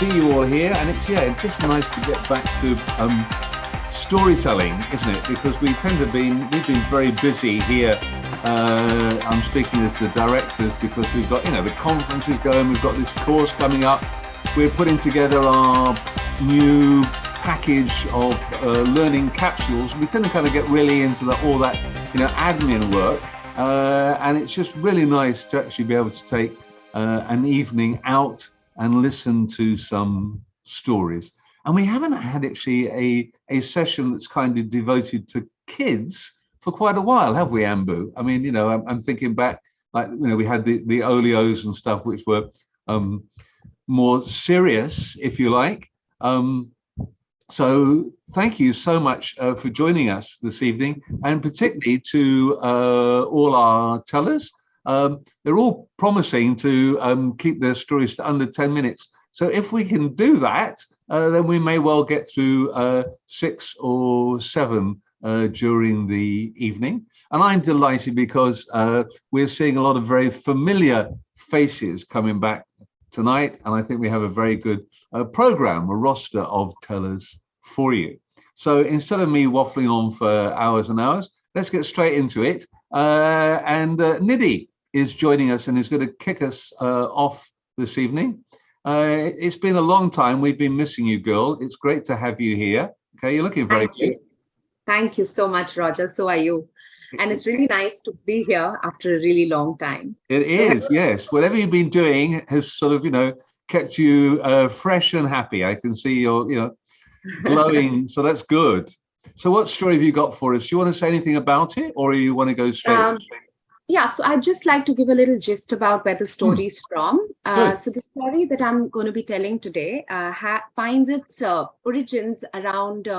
see you all here, and it's just nice to get back to storytelling, isn't it? Because we've been very busy here. I'm speaking as the directors because we've got the conferences going. We've got this course coming up. We're putting together our new package of learning capsules. We tend to kind of get really into all that admin work, and it's just really nice to actually be able to take an evening out and listen to some stories. And we haven't had actually a session that's kind of devoted to kids for quite a while, have we, Ambu? I mean, I'm thinking back, we had the Olios and stuff, which were more serious, if you like. So thank you so much for joining us this evening, and particularly to all our tellers. They're all promising to keep their stories to under 10 minutes. So if we can do that, then we may well get through 6 or 7 during the evening. And I'm delighted because we're seeing a lot of very familiar faces coming back tonight. And I think we have a very good program, a roster of tellers for you. So instead of me waffling on for hours and hours, let's get straight into it. And Nidhi is joining us and is going to kick us off this evening. It's been a long time. We've been missing you, girl. It's great to have you here. Okay, you're looking very cute. Thank you so much, Roger. So are you. And it's really nice to be here after a really long time. It is, yes. Whatever you've been doing has sort of, kept you fresh and happy. I can see you're, glowing. So that's good. So what story have you got for us? Do you want to say anything about it, or you want to go straight? Yeah, so I'd just like to give a little gist about where the story is from. So the story that I'm going to be telling today finds its origins around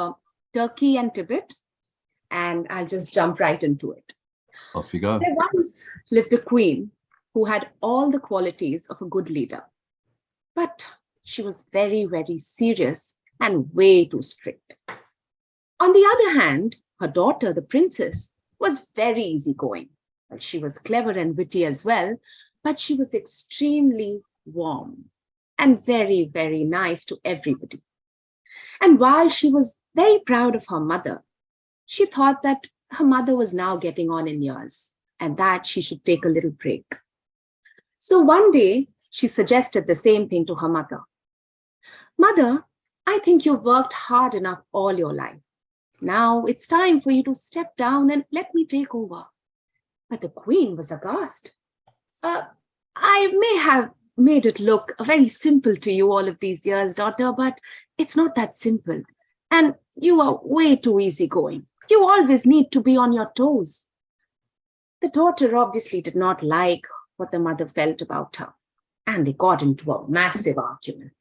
Turkey and Tibet, and I'll just jump right into it. Off you go. There once lived a queen who had all the qualities of a good leader, but she was very, very serious and way too strict. On the other hand, her daughter, the princess, was very easygoing. Well, she was clever and witty as well, but she was extremely warm and very, very nice to everybody. And while she was very proud of her mother, she thought that her mother was now getting on in years and that she should take a little break. So one day, she suggested the same thing to her mother. Mother, I think you've worked hard enough all your life. Now it's time for you to step down and let me take over. But the queen was aghast. I may have made it look very simple to you all of these years, daughter, but it's not that simple. And you are way too easygoing. You always need to be on your toes. The daughter obviously did not like what the mother felt about her, and they got into a massive argument.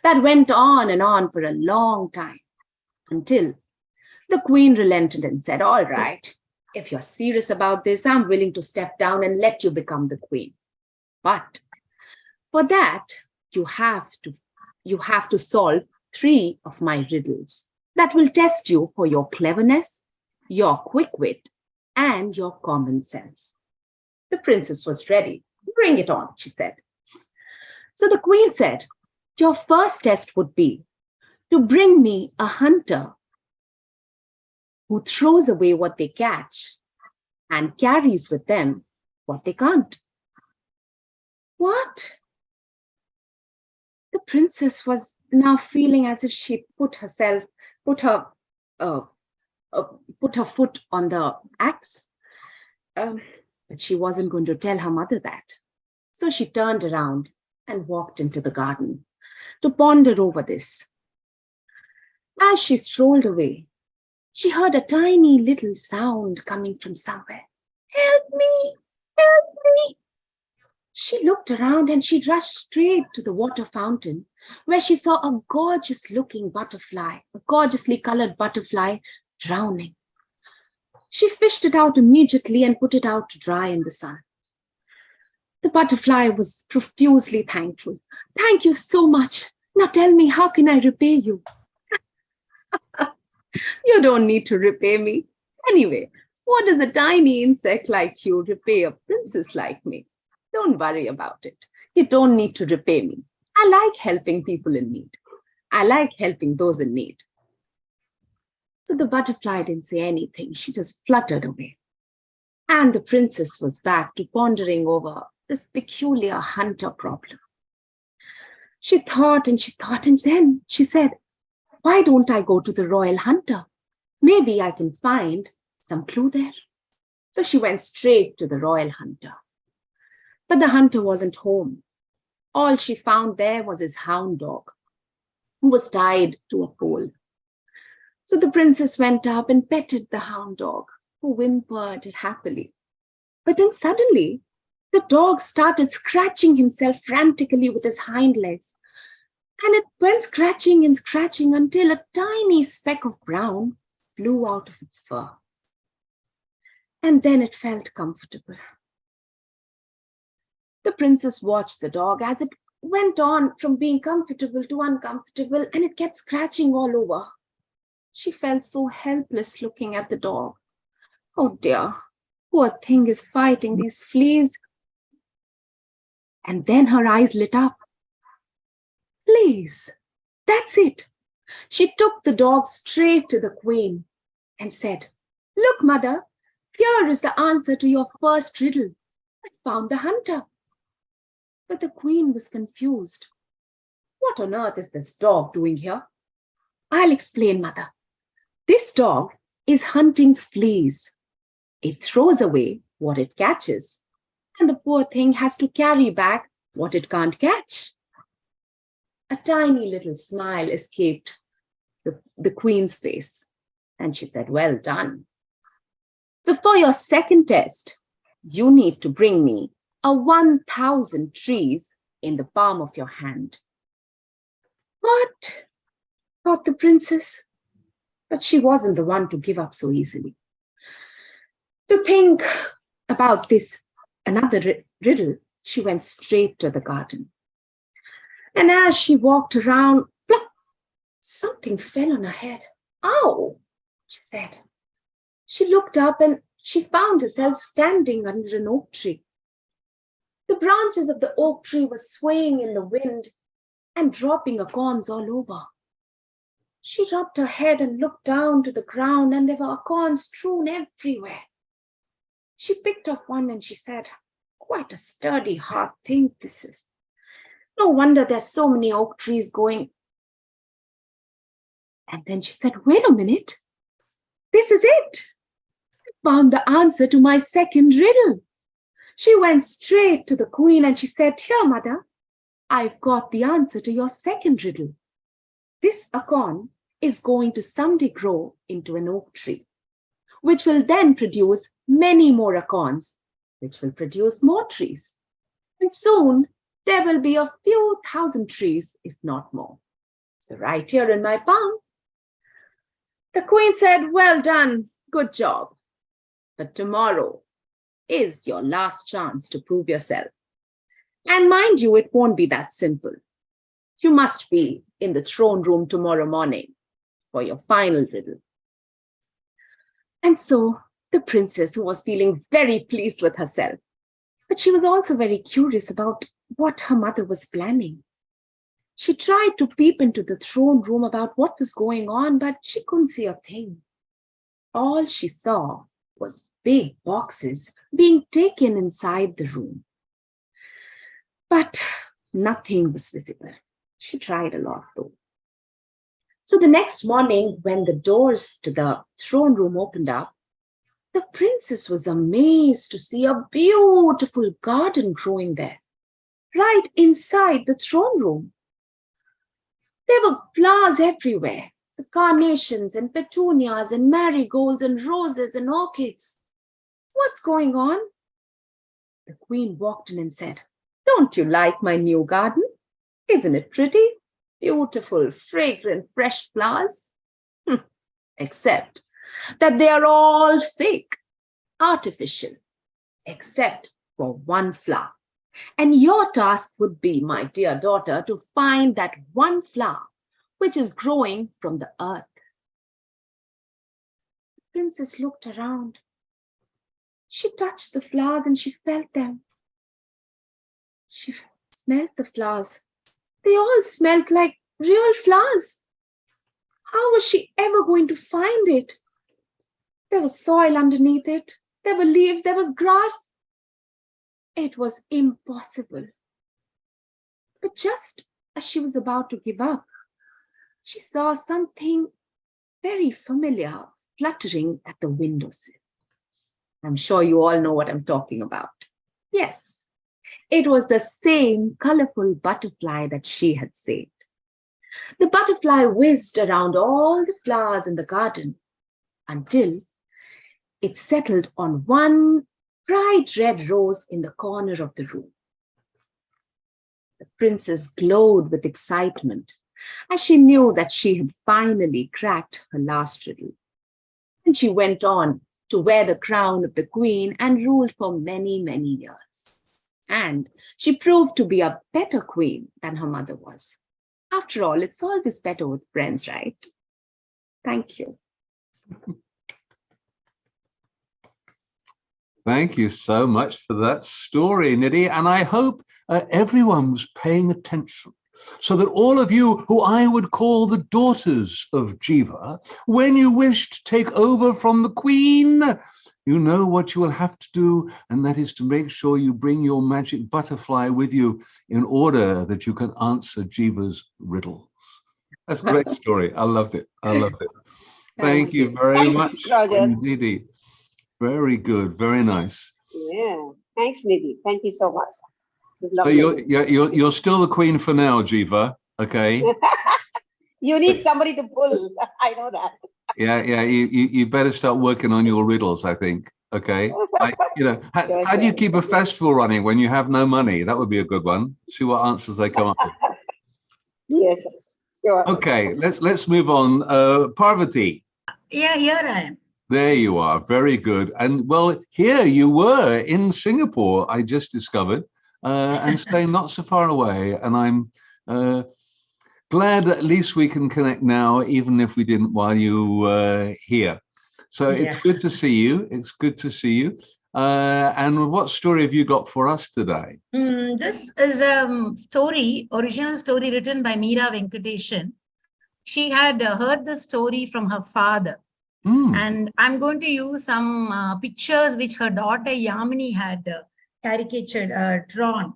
That went on and on for a long time, until the queen relented and said, all right, if you're serious about this, I'm willing to step down and let you become the queen. But for that, you have to solve 3 of my riddles that will test you for your cleverness, your quick wit, and your common sense. The princess was ready. Bring it on, she said. So the queen said, your first test would be to bring me a hunter who throws away what they catch and carries with them what they can't. What? The princess was now feeling as if she put her foot on the axe. But she wasn't going to tell her mother that. So she turned around and walked into the garden to ponder over this. As she strolled away, she heard a tiny little sound coming from somewhere. Help me! Help me! She looked around and she rushed straight to the water fountain, where she saw a gorgeous-looking butterfly, a gorgeously colored butterfly, drowning. She fished it out immediately and put it out to dry in the sun. The butterfly was profusely thankful. Thank you so much. Now tell me, how can I repay you? You don't need to repay me. Anyway, what does a tiny insect like you repay a princess like me? Don't worry about it. You don't need to repay me. I like helping people in need. I like helping those in need. So the butterfly didn't say anything. She just fluttered away. And the princess was back to pondering over this peculiar hunter problem. She thought and she thought, and then she said, why don't I go to the royal hunter? Maybe I can find some clue there. So she went straight to the royal hunter. But the hunter wasn't home. All she found there was his hound dog, who was tied to a pole. So the princess went up and petted the hound dog, who whimpered happily. But then suddenly, the dog started scratching himself frantically with his hind legs. And it went scratching and scratching until a tiny speck of brown flew out of its fur. And then it felt comfortable. The princess watched the dog as it went on from being comfortable to uncomfortable, and it kept scratching all over. She felt so helpless looking at the dog. Oh dear, poor thing is fighting these fleas. And then her eyes lit up. Fleas, that's it. She took the dog straight to the queen and said, look, mother, here is the answer to your first riddle. I found the hunter. But the queen was confused. What on earth is this dog doing here? I'll explain, mother. This dog is hunting fleas. It throws away what it catches, and the poor thing has to carry back what it can't catch. A tiny little smile escaped the queen's face, and she said, well done. So for your second test, you need to bring me 1,000 trees in the palm of your hand. What? Thought the princess. But she wasn't the one to give up so easily. To think about this another riddle, she went straight to the garden. And as she walked around, plop, something fell on her head. Ow, she said. She looked up and she found herself standing under an oak tree. The branches of the oak tree were swaying in the wind and dropping acorns all over. She rubbed her head and looked down to the ground, and there were acorns strewn everywhere. She picked up one and she said, quite a sturdy, hard thing this is. No wonder there's so many oak trees going. And then she said, wait a minute. This is it. I found the answer to my second riddle. She went straight to the queen and she said, here, mother, I've got the answer to your second riddle. This acorn is going to someday grow into an oak tree, which will then produce many more acorns, which will produce more trees. And soon there will be a few thousand trees, if not more. So right here in my palm. The queen said, well done, good job. But tomorrow is your last chance to prove yourself. And mind you, it won't be that simple. You must be in the throne room tomorrow morning for your final riddle. And so the princess, who was feeling very pleased with herself, but she was also very curious about what her mother was planning. She tried to peep into the throne room about what was going on, but she couldn't see a thing. All she saw was big boxes being taken inside the room. But nothing was visible. She tried a lot though. So the next morning, when the doors to the throne room opened up, the princess was amazed to see a beautiful garden growing there, right inside the throne room. There were flowers everywhere, the carnations and petunias and marigolds and roses and orchids. What's going on? The queen walked in and said, don't you like my new garden? Isn't it pretty? Beautiful, fragrant, fresh flowers? Except that they are all fake, artificial, except for one flower. And your task would be, my dear daughter, to find that one flower which is growing from the earth. The princess looked around. She touched the flowers and she felt them. She smelled the flowers. They all smelt like real flowers. How was she ever going to find it? There was soil underneath it. There were leaves. There was grass. It was impossible. But just as she was about to give up, she saw something very familiar fluttering at the windowsill. I'm sure you all know what I'm talking about. Yes, it was the same colorful butterfly that she had saved. The butterfly whizzed around all the flowers in the garden until it settled on one bright red rose in the corner of the room. The princess glowed with excitement as she knew that she had finally cracked her last riddle. And she went on to wear the crown of the queen and ruled for many, many years. And she proved to be a better queen than her mother was. After all, it's always better with friends, right? Thank you. Thank you so much for that story, Nidhi. And I hope everyone was paying attention so that all of you who I would call the daughters of Jiva, when you wish to take over from the queen, you know what you will have to do, and that is to make sure you bring your magic butterfly with you in order that you can answer Jiva's riddles. That's a great story. I loved it. I loved it. Thank you very much, Roger. Nidhi. Very good. Very nice. Yeah. Thanks, Nidhi. Thank you so much. So you're still the queen for now, Jiva. Okay. You need somebody to pull. I know that. Yeah. You better start working on your riddles, I think. Okay. How do you keep a festival running when you have no money? That would be a good one. See what answers they come up with. Yes. Sure. Okay. Let's move on. Parvathy. Yeah, here I am. There you are. Very good. And well, here you were in Singapore, I just discovered, and staying not so far away. And I'm glad that at least we can connect now, even if we didn't while you were here. So it's good to see you. It's good to see you. And what story have you got for us today? This is a story, original story written by Meera Venkateshan. She had heard the story from her father. And I'm going to use some pictures which her daughter Yamini had caricatured, drawn.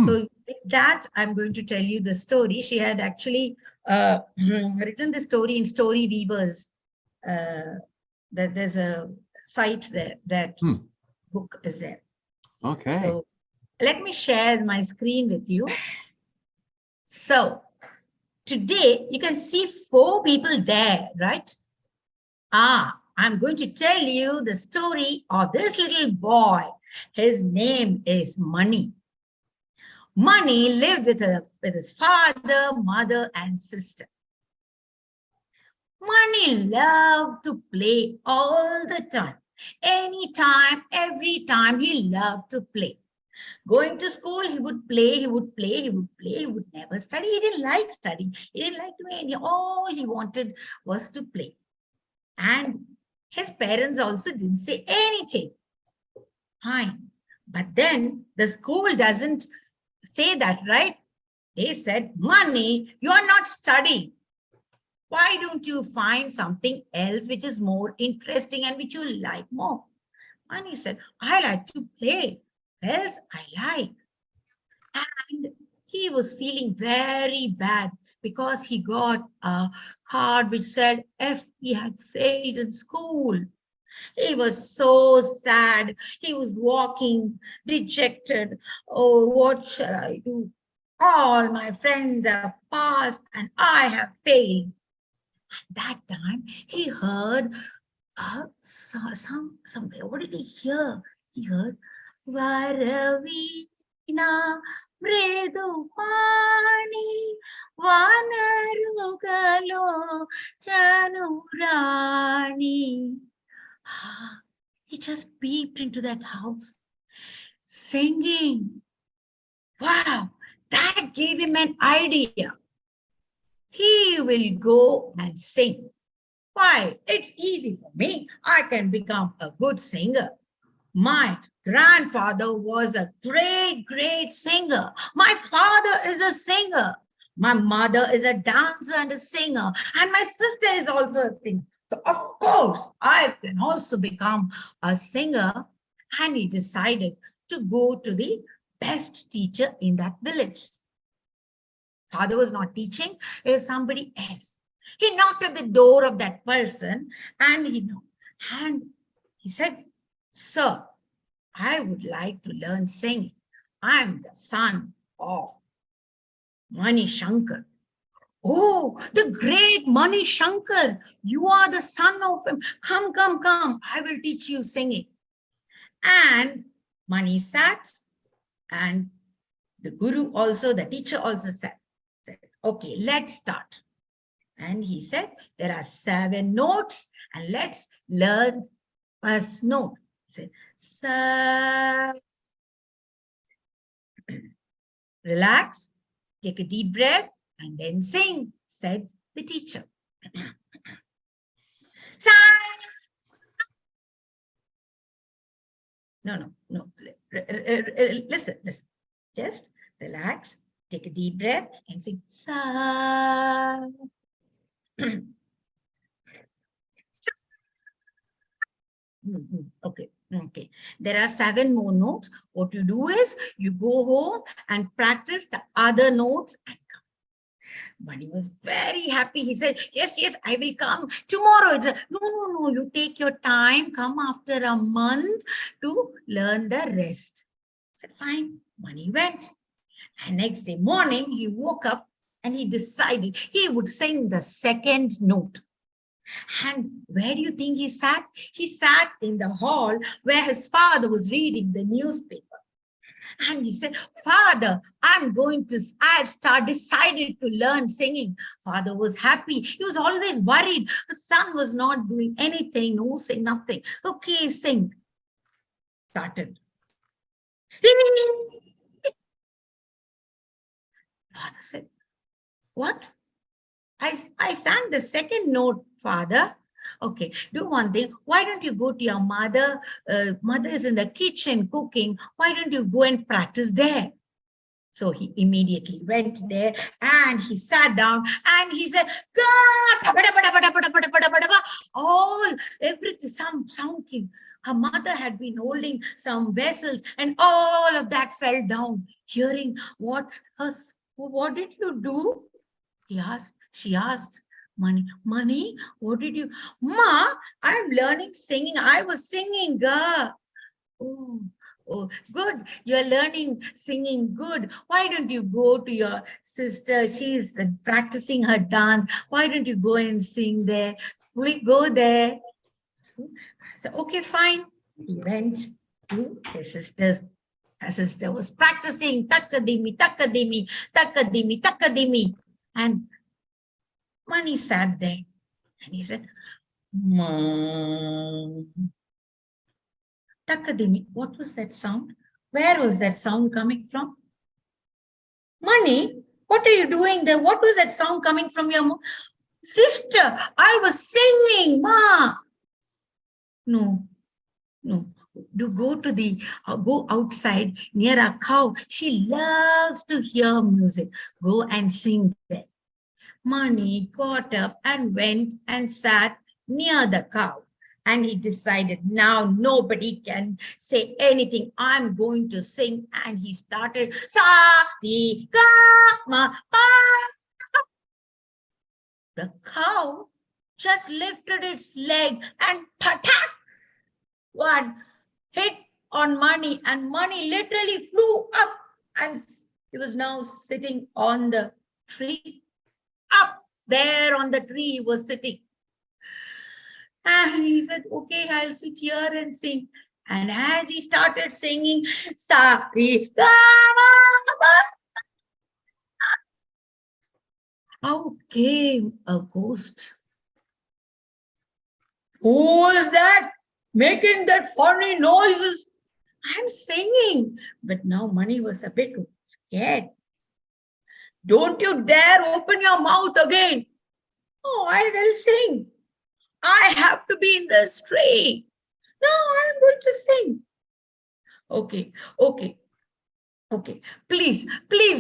So with that, I'm going to tell you the story. She had actually written the story in Story Weavers. That there's a site there, that book is there. Okay. So let me share my screen with you. So today you can see 4 people there, right? I'm going to tell you the story of this little boy. His name is Mani. Mani lived with his father, mother, and sister. Mani loved to play all the time. Anytime, every time, he loved to play. Going to school, he would play, he would play, he would play, he would never study. He didn't like studying. He didn't like doing anything. All he wanted was to play. And his parents also didn't say anything. Fine. But then the school doesn't say that, right? They said, Mani, you are not studying. Why don't you find something else which is more interesting and which you like more? Mani said, I like to play. Else I like. And he was feeling very bad because he got a card which said F, he had failed in school. He was so sad. He was walking dejected. Oh, what shall I do? All my friends have passed and I have failed. At that time, he heard somewhere. What did he hear? He heard Varavina Mridupani Vanarugalo Chanurani. He just peeped into that house, singing. Wow, that gave him an idea. He will go and sing. Why? It's easy for me. I can become a good singer. My grandfather was a great singer. My father is a singer. My mother is a dancer and a singer, and my sister is also a singer. So of course, I can also become a singer. And he decided to go to the best teacher in that village. Father was not teaching, it was somebody else. He knocked at the door of that person and he knocked. And he said, "Sir, I would like to learn singing. I'm the son of Mani Shankar." "Oh, the great Mani Shankar, you are the son of him. Come, come, come, I will teach you singing." And Mani sat, and the guru also, the teacher also said, "Okay, let's start." And he said, "There are 7 notes, and let's learn first note." He said, "Sa." "Relax, take a deep breath, and then sing," said the teacher. Sa. No. Listen. Just relax, take a deep breath, and sing sa. Okay. There are 7 more notes. What you do is you go home and practice the other notes and come. Bunny was very happy. He said, yes, I will come tomorrow. No, you take your time. Come after a month to learn the rest. I said, fine. Bunny went. And next day morning, he woke up and he decided he would sing the second note. And where do you think he sat? He sat in the hall where his father was reading the newspaper. And he said, "Father, I've decided to learn singing." Father was happy. He was always worried. The son was not doing anything. No, sing nothing. Okay, sing. Started. Father said, "What? I sang the second note, Father." "Okay, do one thing. Why don't you go to your mother? Mother is in the kitchen cooking. Why don't you go and practice there?" So he immediately went there and he sat down and he said, "God!" All, everything, some sound came. Her mother had been holding some vessels and all of that fell down. Hearing what did you do? She asked, Money, what did you? "Ma, I'm learning singing. I was singing. Oh, good. You're learning singing. Good. Why don't you go to your sister? She's practicing her dance. Why don't you go and sing there? We go there." So, okay, fine. He went to his sister's. Her sister was practicing takadimi, takadimi, takadimi, takadimi. And Mani sat there and he said, "Mom." Takadimi. What was that sound? Where was that sound coming from? "Mani, what are you doing there? What was that sound coming from your mom?" "Sister, I was singing, Ma." No. Do go outside near a cow. She loves to hear music. Go and sing there. Mani got up and went and sat near the cow. And he decided, now nobody can say anything. I'm going to sing. And he started, sa, ri, ga, ma, pa. The cow just lifted its leg and patak, one hit on Mani, and Mani literally flew up and he was now sitting on the tree. Up there on the tree he was sitting. And he said, okay, I'll sit here and sing. And as he started singing, sa, ri, ga, ma, out came a ghost. Who is that making that funny noises? I'm singing. But now Mani was a bit scared. Don't you dare open your mouth again. Oh, I will sing. I have to be in this tree. No, I'm going to sing. Okay. Please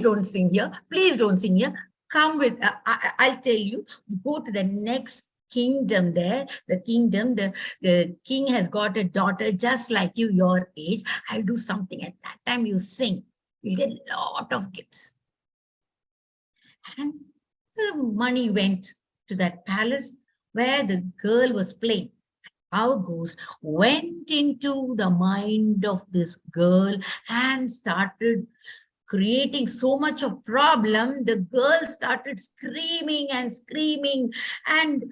don't sing here. Please don't sing here. come with, I'll tell you, go to the next kingdom there. The kingdom, the king has got a daughter just like you, your age. I'll do something. At that time, you sing. You get a lot of gifts. And the money went to that palace where the girl was playing. Our ghost went into the mind of this girl and started creating so much of problem. The girl started screaming and screaming and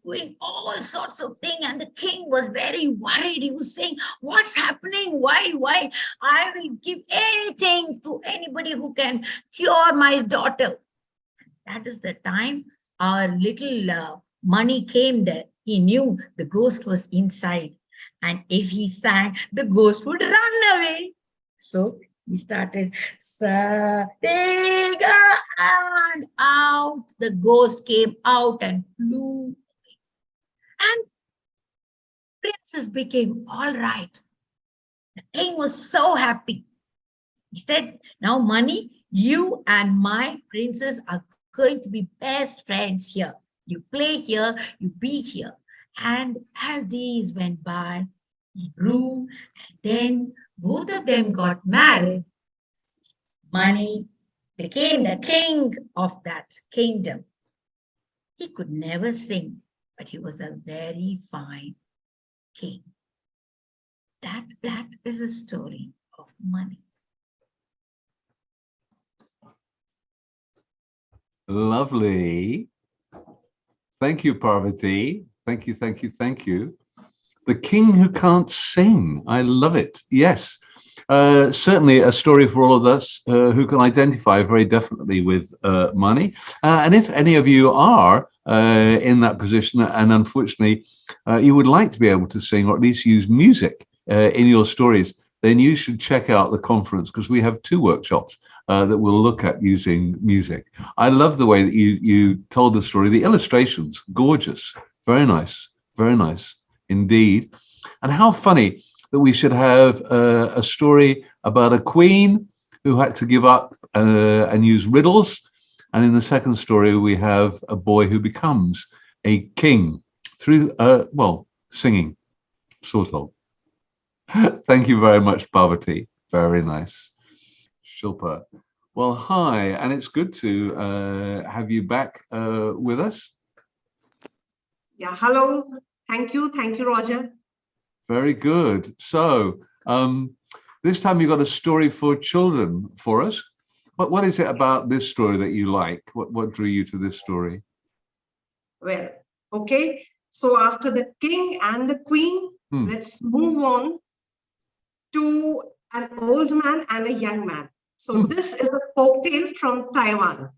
doing all sorts of things. And the king was very worried. He was saying, what's happening? Why? I will give anything to anybody who can cure my daughter. That is the time our little money came there. He knew the ghost was inside. And if he sang, the ghost would run away. So he started, Satiga, and out. The ghost came out and flew. And princess became all right. The king was so happy. He said, now, money, you and my princess are going to be best friends here. You play here, you be here. And as days went by, he grew, and then both of them got married. Money became the king of that kingdom. He could never sing, but he was a very fine king. That is a story of money. Lovely. Thank you, Parvathy. Thank you. The King Who Can't Sing. I love it. Yes. Certainly a story for all of us who can identify very definitely with money. And if any of you are in that position and unfortunately you would like to be able to sing or at least use music in your stories, then you should check out the conference because we have 2 workshops that will look at using music. I love the way that you told the story. The illustrations, gorgeous, very nice indeed. And how funny that we should have a story about a queen who had to give up and use riddles. And in the second story, we have a boy who becomes a king through, singing, sort of. Thank you very much, Parvathy. Very nice. Shilpa. Well, hi, and it's good to have you back with us. Yeah, hello. Thank you, Roger. Very good. So this time you've got a story for children for us. What is it about this story that you like? What drew you to this story? Well, okay. So after the king and the queen, let's move on to an old man and a young man. So this is a folktale from Taiwan.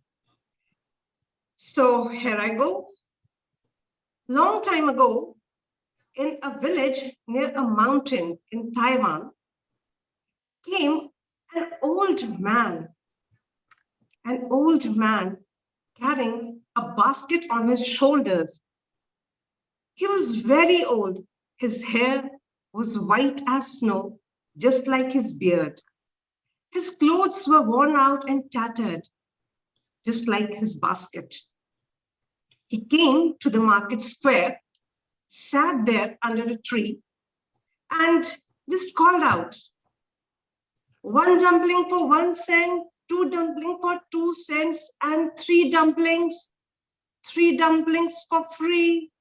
So here I go. Long time ago, in a village near a mountain in Taiwan, came an old man carrying a basket on his shoulders. He was very old. His hair was white as snow, just like his beard. His clothes were worn out and tattered, just like his basket. He came to the market square, sat there under a tree, and just called out, 1 dumpling for 1 cent, 2 dumplings for 2 cents, and 3 dumplings for free.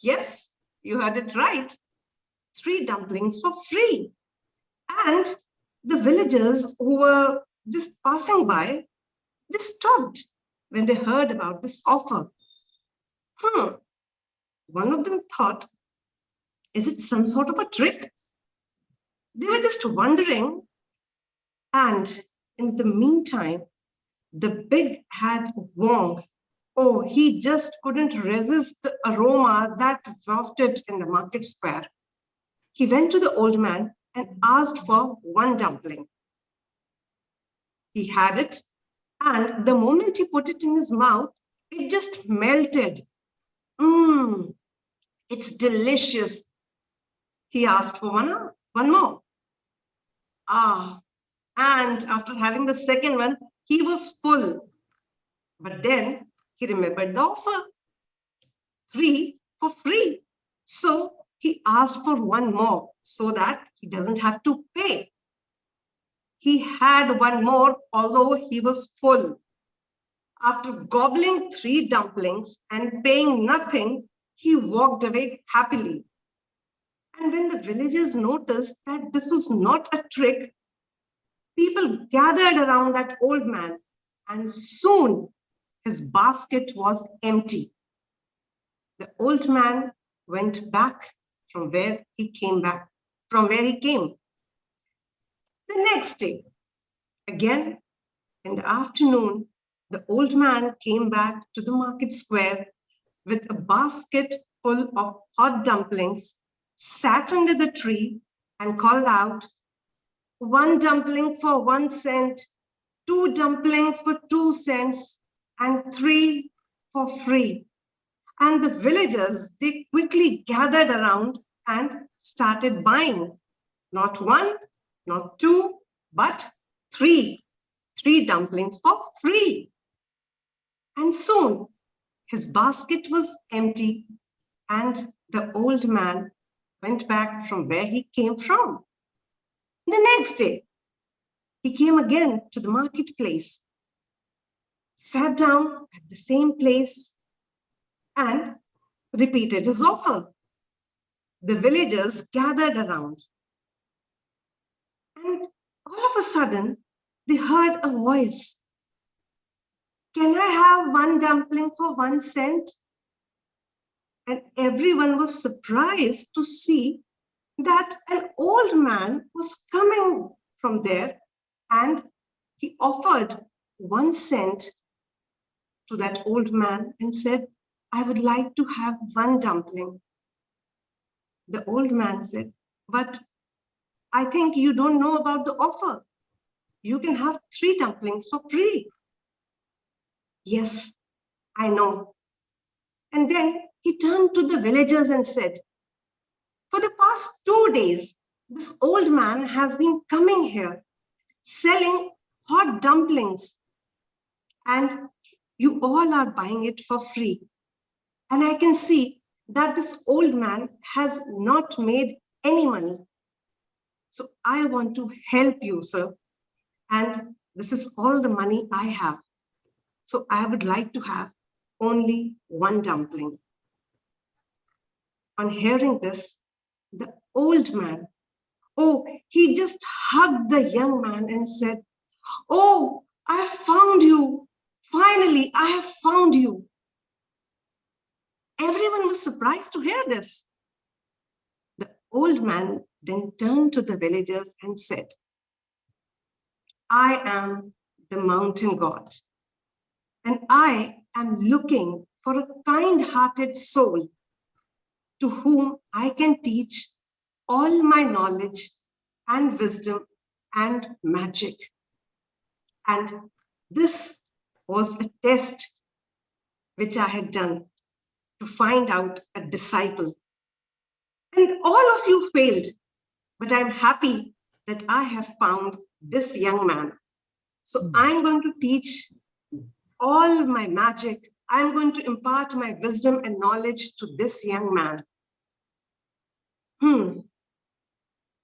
Yes, you heard it right. 3 dumplings for free. And the villagers who were just passing by just stopped when they heard about this offer. One of them thought, is it some sort of a trick? They were just wondering. And in the meantime, the big head Wong, he just couldn't resist the aroma that wafted in the market square. He went to the old man and asked for 1 dumpling. He had it, and the moment he put it in his mouth, it just melted. It's delicious. He asked for one more. And after having the second one, he was full. But then he remembered the offer. 3 for free. So he asked for one more so that he doesn't have to pay. He had one more, although he was full. After gobbling 3 dumplings and paying nothing, he walked away happily. And when the villagers noticed that this was not a trick, people gathered around that old man, and soon his basket was empty. The old man went back from where he came. The next day, again in the afternoon, the old man came back to the market square with a basket full of hot dumplings, sat under the tree and called out, 1 dumpling for 1 cent, 2 dumplings for 2 cents, and 3 for free. And the villagers, they quickly gathered around and started buying. Not 1, not 2, but 3. 3 dumplings for free. And soon his basket was empty and the old man went back from where he came from. The next day, he came again to the marketplace, sat down at the same place and repeated his offer. The villagers gathered around. And all of a sudden, they heard a voice. Can I have 1 dumpling for 1 cent? And everyone was surprised to see that an old man was coming from there and he offered 1 cent to that old man and said, I would like to have 1 dumpling. The old man said, but I think you don't know about the offer. You can have 3 dumplings for free. Yes, I know. And then he turned to the villagers and said, for the past 2 days, this old man has been coming here selling hot dumplings and you all are buying it for free. And I can see that this old man has not made any money. So I want to help you, sir. And this is all the money I have. So I would like to have only 1 dumpling. On hearing this, the old man, he just hugged the young man and said, oh, I have found you. Finally, I have found you. Everyone was surprised to hear this. The old man then turned to the villagers and said, I am the mountain god, and I am looking for a kind-hearted soul to whom I can teach all my knowledge and wisdom and magic. And this was a test which I had done to find out a disciple. And all of you failed, but I'm happy that I have found this young man. So I'm going to teach all my magic. I'm going to impart my wisdom and knowledge to this young man.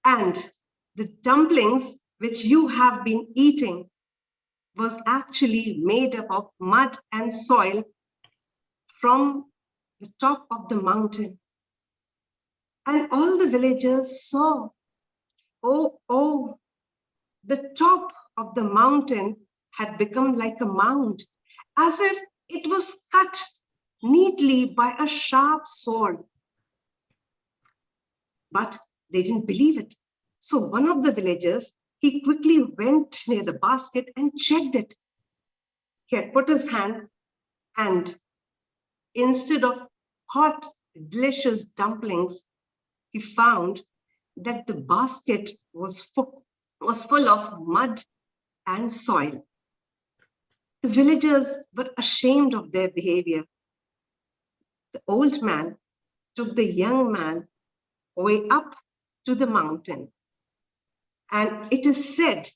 And the dumplings which you have been eating was actually made up of mud and soil from the top of the mountain. And all the villagers saw, the top of the mountain had become like a mound, as if it was cut neatly by a sharp sword. But they didn't believe it. So one of the villagers, he quickly went near the basket and checked it. He had put his hand, and instead of hot, delicious dumplings, he found that the basket was full of mud and soil. The villagers were ashamed of their behavior. The old man took the young man way up to the mountain. And it is said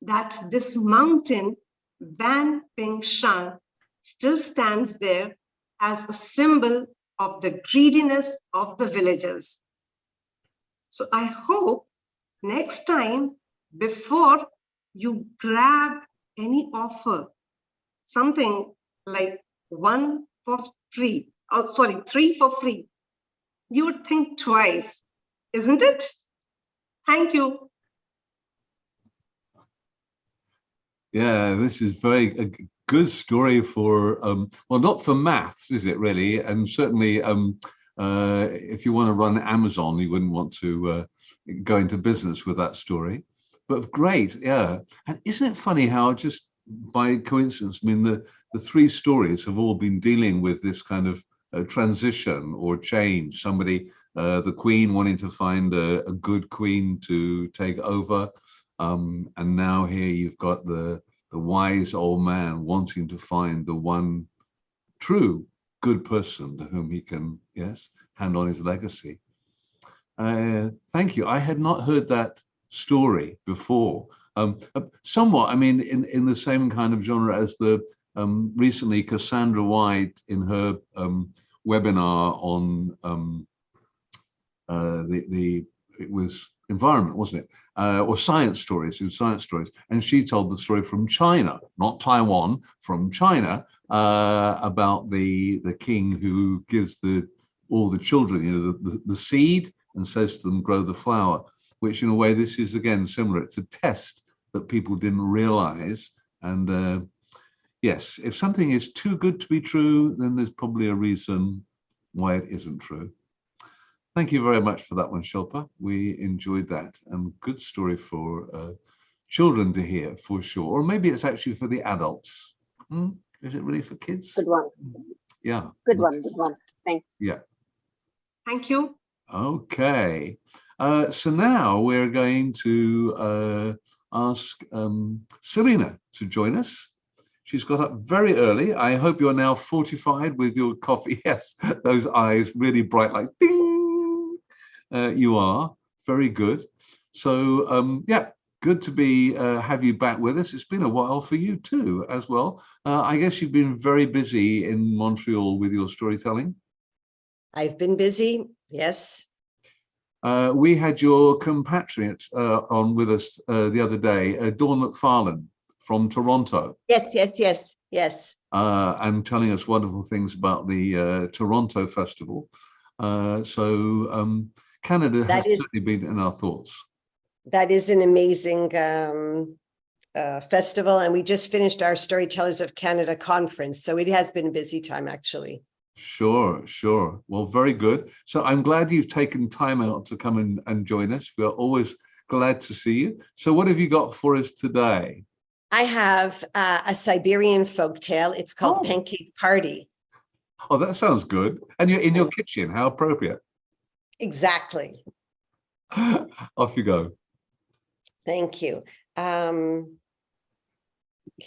that this mountain, Ban Ping Shan, still stands there as a symbol of the greediness of the villagers. So I hope next time, before you grab any offer, something like 1 for free, oh, sorry, 3 for free, you would think twice, isn't it? Thank you. Yeah, this is a good story for, well, not for maths, is it really? And certainly if you want to run Amazon, you wouldn't want to go into business with that story. But great, yeah. And isn't it funny how just by coincidence, I mean, the three stories have all been dealing with this kind of transition or change. Somebody, the queen wanting to find a good queen to take over. And now here you've got the wise old man wanting to find the one true good person to whom he can, yes, hand on his legacy. Thank you. I had not heard that story before. Somewhat, I mean, in the same kind of genre as the recently Cassandra White in her webinar on it was environment, wasn't it? Or science stories, and she told the story from China, not Taiwan, from China, about the king who gives all the children, you know, the seed and says to them, grow the flower, which in a way, this is again similar. It's a test that people didn't realize. And yes, if something is too good to be true, then there's probably a reason why it isn't true. Thank you very much for that one, Shilpa. We enjoyed that, and good story for children to hear, for sure. Or maybe it's actually for the adults. Is it really for kids? Good one. Yeah. Good one. Thanks. Yeah. Thank you. Okay. So now we're going to ask Selina to join us. She's got up very early. I hope you're now fortified with your coffee. Yes, those eyes really bright, like ding. You are very good. So yeah, good to be have you back with us. It's been a while for you too, as well. I guess you've been very busy in Montreal with your storytelling. I've been busy, yes. We had your compatriot on with us the other day, Dawn McFarlane from Toronto. Yes. And telling us wonderful things about the Toronto Festival. So Canada has certainly been in our thoughts. That is an amazing festival, and we just finished our Storytellers of Canada conference, so it has been a busy time, actually. Sure. Well, very good. So I'm glad you've taken time out to come and join us. We're always glad to see you. So what have you got for us today? I have a Siberian folktale. It's called Pancake Party. Oh, that sounds good. And you're in your kitchen. How appropriate. Exactly. Off you go. Thank you. Can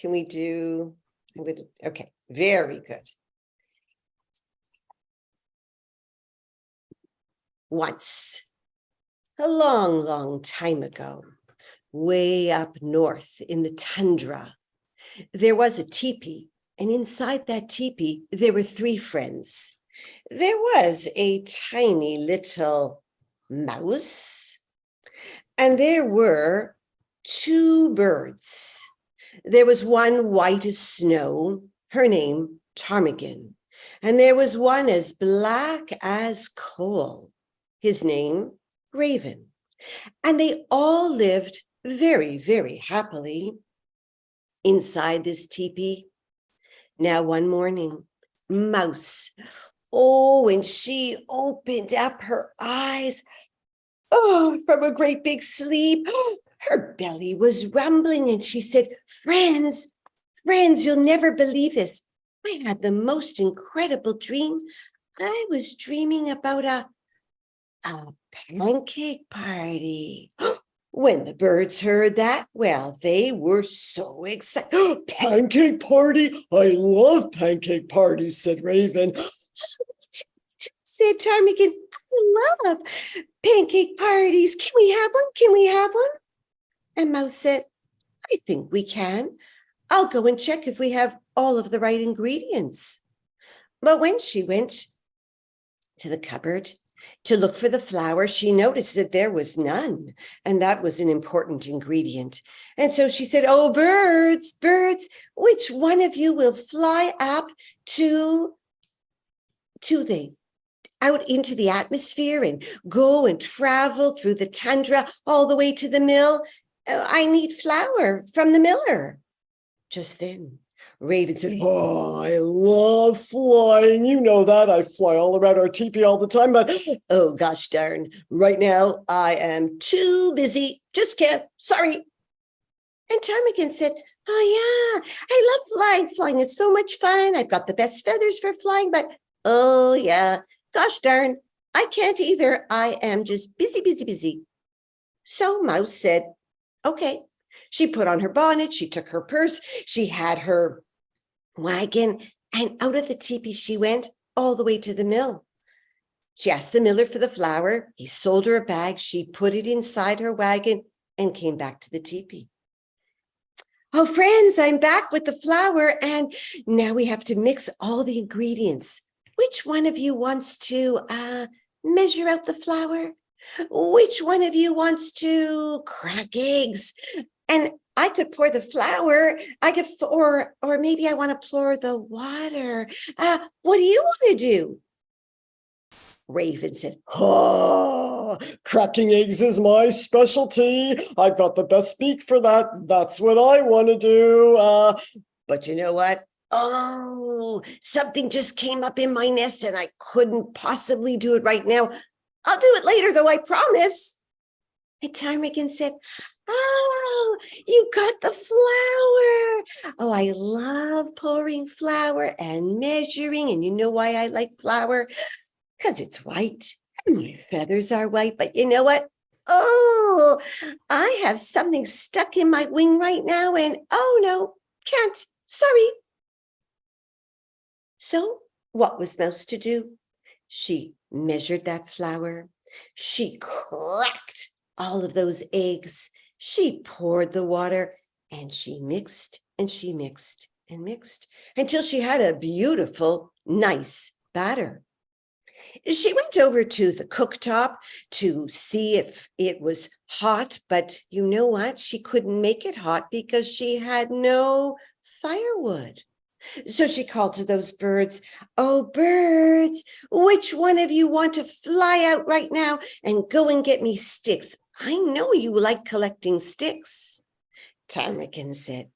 we do, okay, very good. Once, a long time ago, way up north in the tundra, there was a teepee, and inside that teepee, there were 3 friends. There was a tiny little mouse, and there were 2 birds. There was one white as snow, her name Ptarmigan, and there was one as black as coal, his name Raven. And they all lived very happily inside this teepee. Now one morning, Mouse, when she opened up her eyes, from a great big sleep, her belly was rumbling, and she said, friends, you'll never believe this. I had the most incredible dream. I was dreaming about a pancake party. When the birds heard that, well, they were so excited. Pancake party? I love pancake parties, said Raven. Said Ptarmigan, I love pancake parties. Can we have one? And Mouse said, I think we can. I'll go and check if we have all of the right ingredients. But when she went to the cupboard to look for the flour, she noticed that there was none, and that was an important ingredient. And so she said, "Oh, birds, birds, which one of you will fly up to out into the atmosphere and go and travel through the tundra all the way to the mill? I need flour from the miller." Just then, Raven said, "Oh, I love flying. You know that. I fly all around our teepee all the time, but oh gosh darn, right now I am too busy. Just can't. Sorry." And Ptarmigan said, "Oh yeah, I love flying. Flying is so much fun. I've got the best feathers for flying, but oh yeah, gosh darn, I can't either. I am just busy, busy, busy." So Mouse said, "Okay." She put on her bonnet, she took her purse, she had her wagon, and out of the teepee she went all the way to the mill. She asked the miller for the flour. He sold her a bag. She put it inside her wagon and came back to the teepee. "Oh, friends, I'm back with the flour, and now we have to mix all the ingredients. Which one of you wants to measure out the flour? Which one of you wants to crack eggs? And I could pour the flour. I could, or maybe I want to pour the water. What do you want to do?" Raven said, "Oh, cracking eggs is my specialty. I've got the best beak for that. That's what I want to do. But you know what? Oh, something just came up in my nest and I couldn't possibly do it right now. I'll do it later, though, I promise." And Ptarmigan said, "Oh, you got the flour. Oh, I love pouring flour and measuring. And you know why I like flour? Because it's white and my feathers are white. But you know what? Oh, I have something stuck in my wing right now. And oh no, can't. Sorry." So what was Mouse to do? She measured that flour. She cracked all of those eggs. She poured the water and she mixed and she mixed and mixed until she had a beautiful, nice batter. She went over to the cooktop to see if it was hot, but you know what? She couldn't make it hot because she had no firewood. So she called to those birds, "Oh, birds, which one of you want to fly out right now and go and get me sticks? I know you like collecting sticks." Ptarmigan said,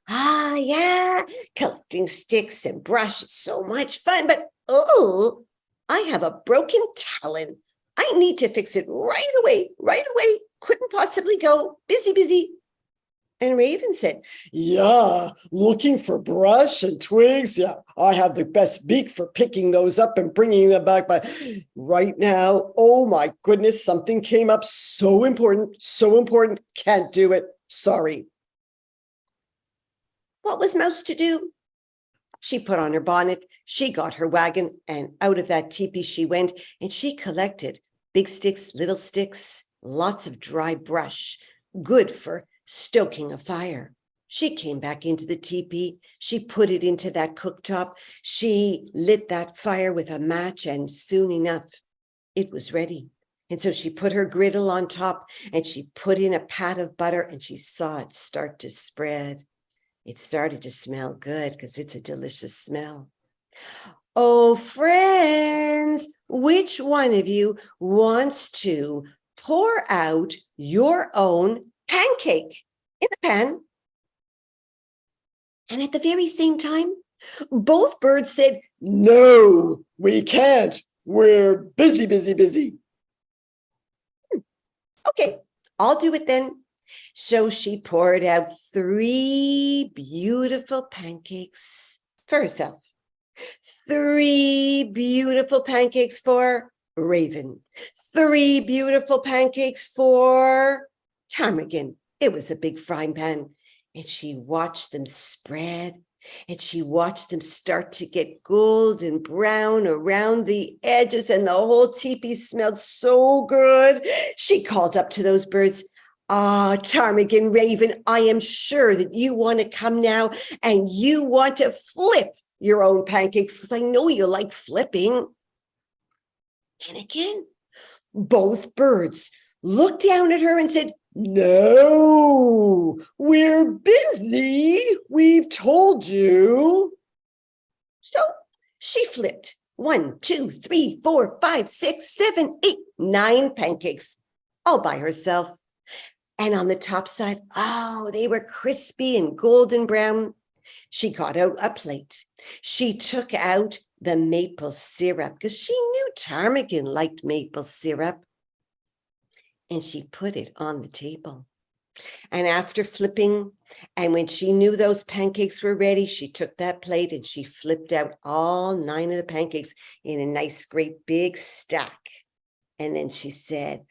"Ah, yeah, collecting sticks and brush is so much fun, but oh, I have a broken talon. I need to fix it right away, right away. Couldn't possibly go. Busy, busy." And Raven said, "Yeah, looking for brush and twigs. Yeah, I have the best beak for picking those up and bringing them back. But right now, oh my goodness, something came up so important, can't do it. Sorry." What was Mouse to do? She put on her bonnet, she got her wagon, and out of that teepee she went, and she collected big sticks, little sticks, lots of dry brush, good for stoking a fire. She came back into the teepee. She put it into that cooktop. She lit that fire with a match, and soon enough, it was ready. And so she put her griddle on top and she put in a pat of butter and she saw it start to spread. It started to smell good because it's a delicious smell. Oh, friends, which one of you wants to pour out your own pancake in the pan? And at the very same time, both birds said, "No, we can't. We're busy, busy, busy." Okay, I'll do it then. So she poured out 3 beautiful pancakes for herself. 3 beautiful pancakes for Raven. 3 beautiful pancakes for Ptarmigan. It was a big frying pan. And she watched them spread, and she watched them start to get golden brown around the edges, and the whole teepee smelled so good. She called up to those birds, Ah, Ptarmigan, Raven, I am sure that you want to come now and you want to flip your own pancakes because I know you like flipping. And again, both birds looked down at her and said, no, we're busy. We've told you. So she flipped 1, 2, 3, 4, 5, 6, 7, 8, 9 pancakes all by herself. And on the top side, oh, they were crispy and golden brown. She got out a plate. She took out the maple syrup because she knew Ptarmigan liked maple syrup. And she put it on the table. And after flipping, and when she knew those pancakes were ready, she took that plate and she flipped out all 9 of the pancakes in a nice, great big stack. And then she said,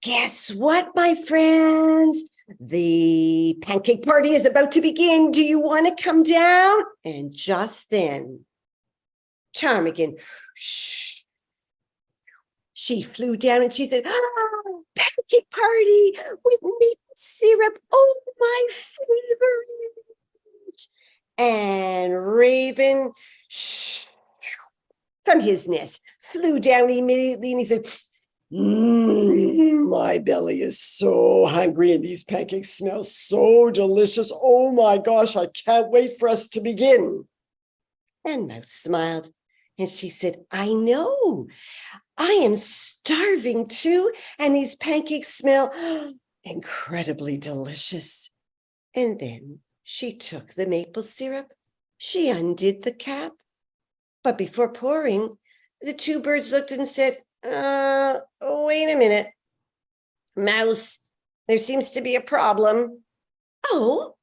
guess what, my friends? The pancake party is about to begin. Do you want to come down? And just then, Ptarmigan, she flew down and she said, pancake party with maple syrup. Oh, my favorite. And Raven, from his nest, flew down immediately and he said, my belly is so hungry and these pancakes smell so delicious. Oh my gosh, I can't wait for us to begin. And Mouse smiled and she said, I know. I am starving too, and these pancakes smell incredibly delicious. And then she took the maple syrup, she undid the cap. But before pouring, the 2 birds looked and said, wait a minute. Mouse, there seems to be a problem. Oh,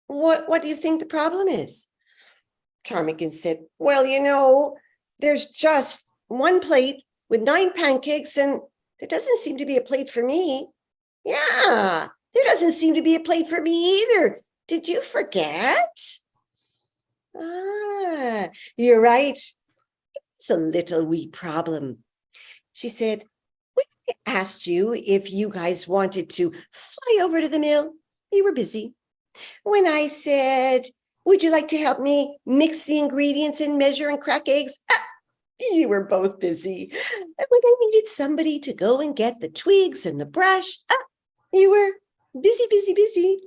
what do you think the problem is? Ptarmigan said, well, you know, there's just 1 plate with 9 pancakes, and there doesn't seem to be a plate for me. Yeah, there doesn't seem to be a plate for me either. Did you forget? Ah, you're right. It's a little wee problem. She said, when I asked you if you guys wanted to fly over to the mill, you were busy. When I said, would you like to help me mix the ingredients and measure and crack eggs? You were both busy. And when I needed somebody to go and get the twigs and the brush, you were busy, busy, busy.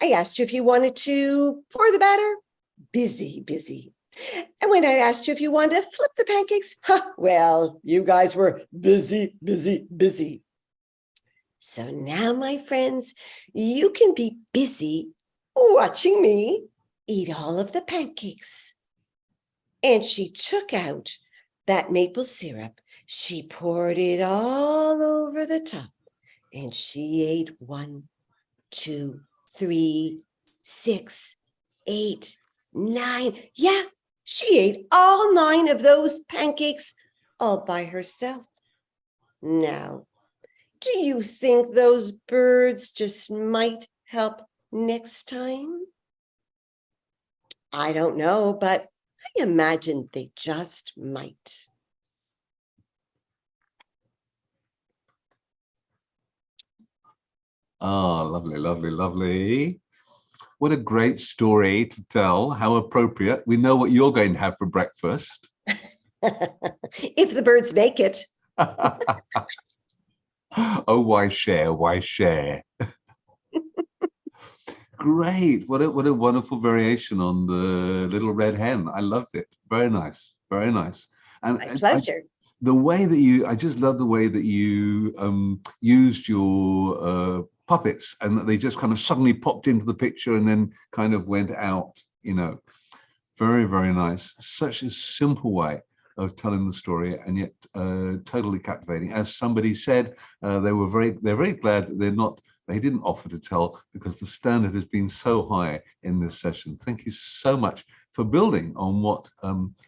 I asked you if you wanted to pour the batter. Busy, busy. And when I asked you if you wanted to flip the pancakes, well, you guys were busy, busy, busy. So now, my friends, you can be busy watching me eat all of the pancakes. And she took out that maple syrup. She poured it all over the top. And she ate 1, 2, 3, 6, 8, 9. Yeah, she ate all 9 of those pancakes all by herself. Now, do you think those birds just might help next time? I don't know, but I imagine they just might. Ah, lovely, lovely, lovely. What a great story to tell. How appropriate. We know what you're going to have for breakfast. If the birds make it. Oh, why share? Why share? Great. What a wonderful variation on the little red hen. I loved it. Very nice. Very nice. And My pleasure. The way that you, I just love the way that you used your puppets, and that they just kind of suddenly popped into the picture and then kind of went out, you know. Very, very nice. Such a simple way of telling the story, and yet totally captivating. As somebody said, they're very glad that they didn't offer to tell, because the standard has been so high in this session. Thank you so much for building on what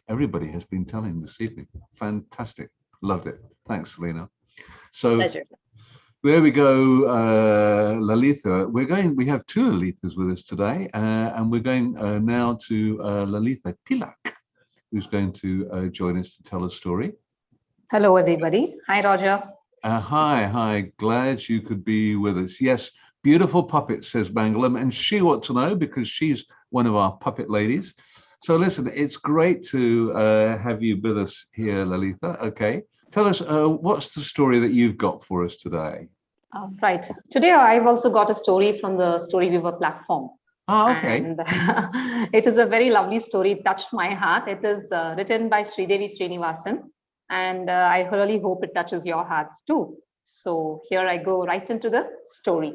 everybody has been telling this evening. Fantastic. Loved it. Thanks, Selina. So Pleasure. there we go, Lalitha. We have 2 Lalithas with us today, and we're going now to Lalitha Talik, who's going to join us to tell a story. Hello, everybody. Hi, Roger. Hi. Glad you could be with us. Yes, beautiful puppet, says Mangalam, and she ought to know because she's one of our puppet ladies. So listen, it's great to have you with us here, Lalitha. Okay, tell us what's the story that you've got for us today? Right. Today, I've also got a story from the Story Weaver platform. Okay. And it is a very lovely story. It touched my heart. It is written by Sridevi Srinivasan. And I really hope it touches your hearts too. So here I go right into the story.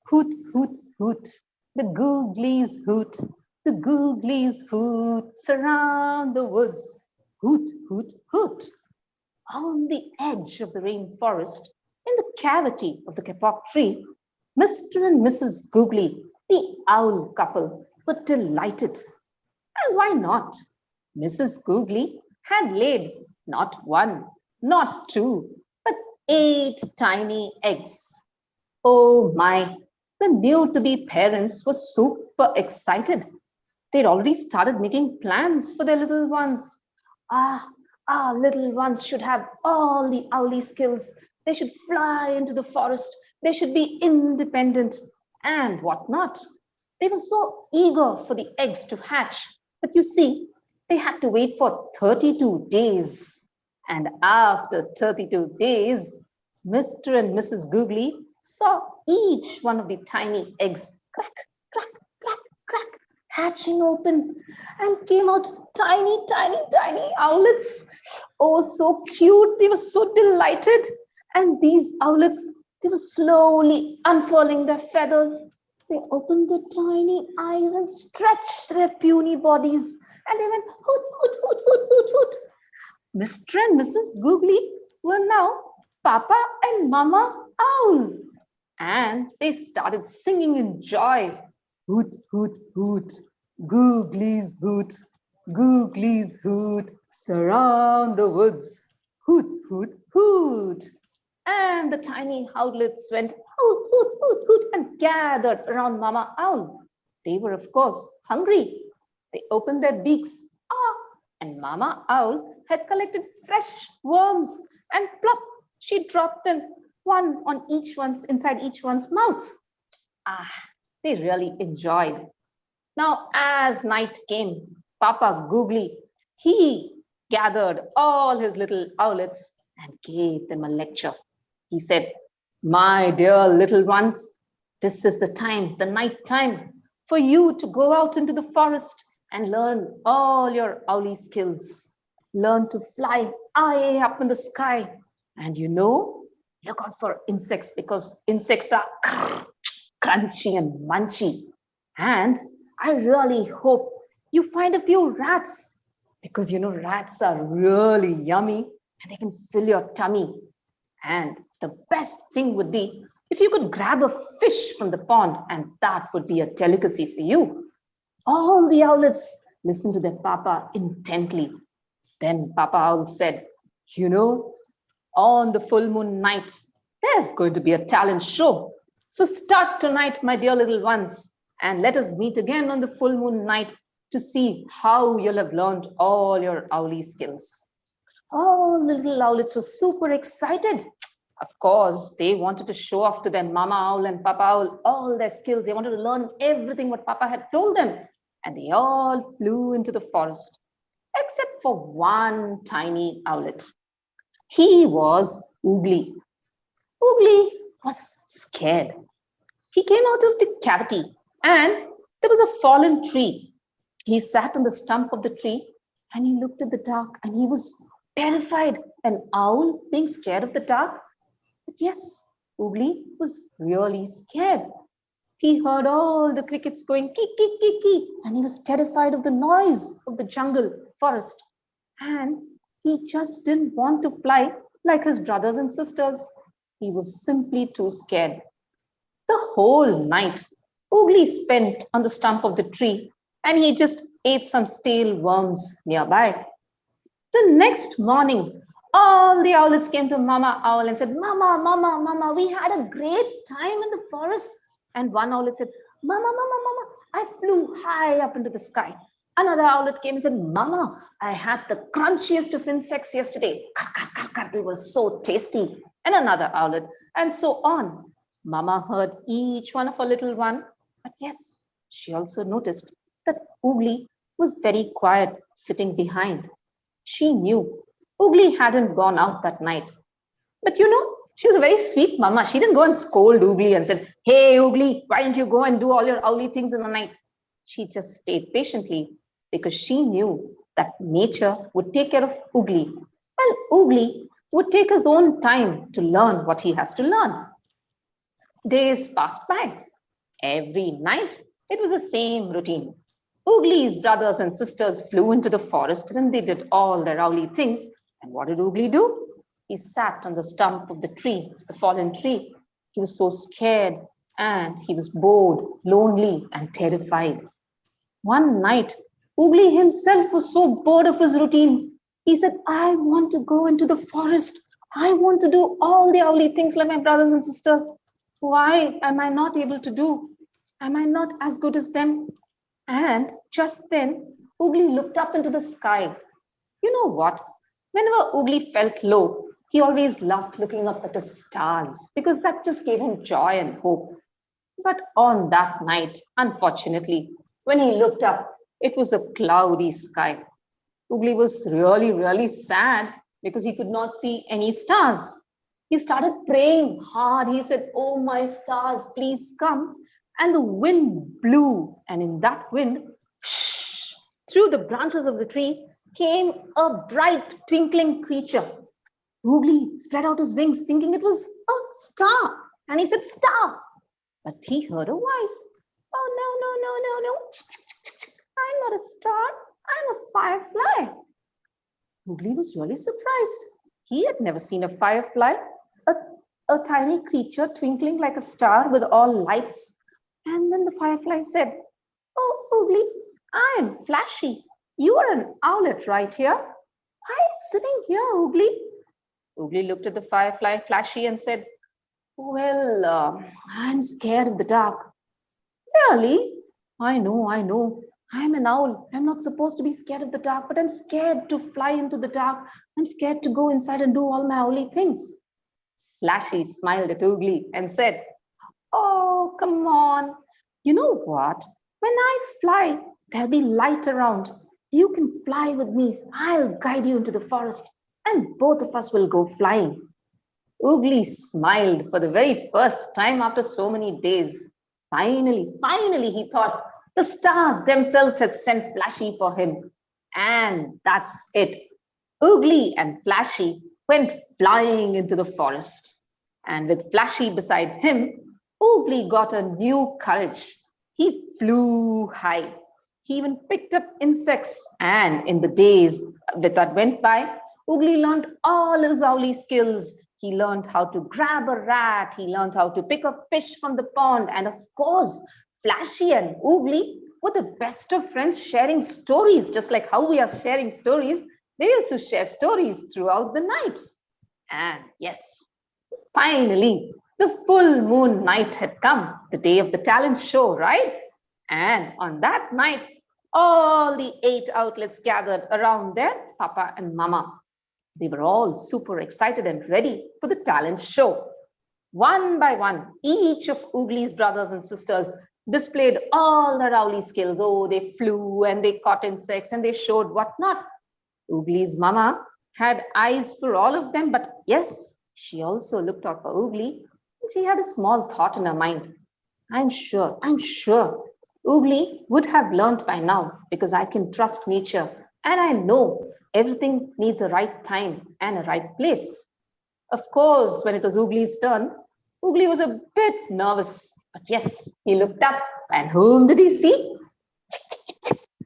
Hoot, hoot, hoot. The googlies hoot. The googlies hoot. Surround the woods. Hoot, hoot, hoot. On the edge of the rainforest, in the cavity of the kapok tree, Mr. and Mrs. Googly, the owl couple, were delighted. And why not? Mrs. Googly had laid not one, not two, but 8 tiny eggs. Oh my, the new-to-be parents were super excited. They'd already started making plans for their little ones. Our little ones should have all the owly skills. They should fly into the forest. They should be independent and whatnot. They were so eager for the eggs to hatch. But you see, they had to wait for 32 days. And after 32 days, Mr. and Mrs. Googly saw each one of the tiny eggs crack, crack, crack, crack, hatching open, and came out tiny, tiny, tiny owlets. Oh, so cute. They were so delighted. And these owlets, they were slowly unfurling their feathers. They opened their tiny eyes and stretched their puny bodies. And they went hoot, hoot, hoot, hoot, hoot, hoot. Mr. and Mrs. Googly were now Papa and Mama Owl. And they started singing in joy. Hoot, hoot, hoot, googlies hoot, googlies hoot, surround the woods. Hoot, hoot, hoot. And the tiny owlets went hoot, hoot, hoot, hoot, and gathered around Mama Owl. They were, of course, hungry. They opened their beaks. And Mama Owl had collected fresh worms, and plop, she dropped them, one on inside each one's mouth. They really enjoyed. Now, as night came, Papa Googly, he gathered all his little owlets and gave them a lecture. He said, "My dear little ones, this is the time, the night time, for you to go out into the forest and learn all your owly skills. Learn to fly high up in the sky. And look out for insects because insects are crunchy and munchy. And I really hope you find a few rats because rats are really yummy and they can fill your tummy. And the best thing would be if you could grab a fish from the pond, and that would be a delicacy for you." All the owlets listened to their Papa intently. Then Papa Owl said, on the full moon night, there's going to be a talent show. So start tonight, my dear little ones, and let us meet again on the full moon night to see how you'll have learned all your owly skills. All the little owlets were super excited. Of course, they wanted to show off to their Mama Owl and Papa Owl all their skills. They wanted to learn everything what Papa had told them. And they all flew into the forest, except for one tiny owlet. He was Oogly. Oogly was scared. He came out of the cavity and there was a fallen tree. He sat on the stump of the tree and he looked at the dark and he was terrified. An owl being scared of the dark? But yes, Oogly was really scared. He heard all the crickets going kee, kee, kee, kee, and he was terrified of the noise of the jungle forest. And he just didn't want to fly like his brothers and sisters. He was simply too scared. The whole night, Oogly spent on the stump of the tree and he just ate some stale worms nearby. The next morning, all the owlets came to Mama Owl and said, "Mama, Mama, Mama, we had a great time in the forest." And one owlet said, "Mama, Mama, Mama, I flew high up into the sky." Another owlet came and said, "Mama, I had the crunchiest of insects yesterday. they were so tasty. And another owlet, and so on. Mama heard each one of her little one. But yes, she also noticed that Oogly was very quiet, sitting behind. She knew Oogly hadn't gone out that night. But she was a very sweet mama. She didn't go and scold Oogly and said, "Hey, Oogly, why don't you go and do all your owly things in the night?" She just stayed patiently because she knew that nature would take care of Oogly, and Oogly would take his own time to learn what he has to learn. Days passed by. Every night, it was the same routine. Oogly's brothers and sisters flew into the forest and they did all their owly things. And what did Oogly do? He sat on the stump of the tree, the fallen tree. He was so scared and he was bored, lonely, and terrified. One night, Oogly himself was so bored of his routine. He said, "I want to go into the forest. I want to do all the owly things like my brothers and sisters. Why am I not able to do? Am I not as good as them?" And just then, Oogly looked up into the sky. You know what? Whenever Oogly felt low, he always loved looking up at the stars because that just gave him joy and hope. But on that night, unfortunately, when he looked up, it was a cloudy sky. Oogly was really, really sad because he could not see any stars. He started praying hard. He said, "Oh, my stars, please come." And the wind blew. And in that wind, through the branches of the tree came a bright, twinkling creature. Oogly spread out his wings, thinking it was a star. And he said, "Star." But he heard a voice. "Oh, no, no, no, no, no. I'm not a star. I'm a firefly." Oogly was really surprised. He had never seen a firefly, a tiny creature twinkling like a star with all lights. And then the firefly said, "Oh, Oogly, I'm Flashy. You are an owlet right here. Why are you sitting here, Oogly?" Oogly looked at the firefly Flashy and said, "Well, I'm scared of the dark." "Really? I know. I'm an owl. I'm not supposed to be scared of the dark, but I'm scared to fly into the dark. I'm scared to go inside and do all my owly things." Flashy smiled at Oogly and said, "Oh, come on. You know what? When I fly, there'll be light around. You can fly with me. I'll guide you into the forest, and both of us will go flying." Oogly smiled for the very first time after so many days. Finally, he thought the stars themselves had sent Flashy for him. And that's it. Oogly and Flashy went flying into the forest. And with Flashy beside him, Oogly got a new courage. He flew high. He even picked up insects. And in the days that went by, Oogly learned all his owly skills. He learned how to grab a rat. He learned how to pick a fish from the pond. And of course, Flashy and Oogly were the best of friends, sharing stories, just like how we are sharing stories. They used to share stories throughout the night. And yes, finally, the full moon night had come, the day of the talent show, right? And on that night, all the 8 outlets gathered around their papa and mama. They were all super excited and ready for the talent show. One by one, each of Oogly's brothers and sisters displayed all their owly skills. Oh, they flew and they caught insects and they showed whatnot. Oogly's mama had eyes for all of them, but yes, she also looked out for Oogly. She had a small thought in her mind. I'm sure Oogly would have learned by now because I can trust nature and I know everything needs a right time and a right place. Of course, when it was Oogly's turn, Oogly was a bit nervous. But yes, he looked up and whom did he see?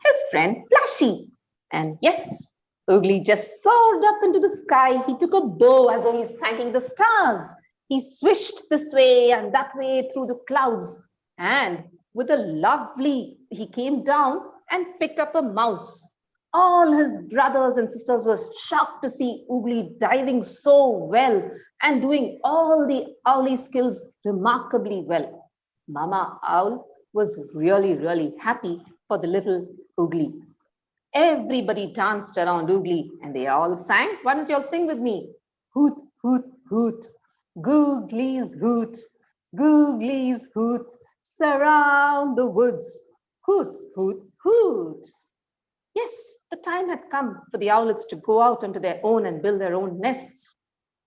His friend Flashy. And yes, Oogly just soared up into the sky. He took a bow as though he's thanking the stars. He swished this way and that way through the clouds. And with a lovely, he came down and picked up a mouse. All his brothers and sisters were shocked to see Oogly diving so well and doing all the owly skills remarkably well. Mama Owl was really, really happy for the little Oogly. Everybody danced around Oogly and they all sang. Why don't you all sing with me? hoot, hoot, hoot. Googlies hoot, googlies hoot. Surround the woods, hoot, hoot, hoot. Yes, the time had come for the owlets to go out onto their own and build their own nests.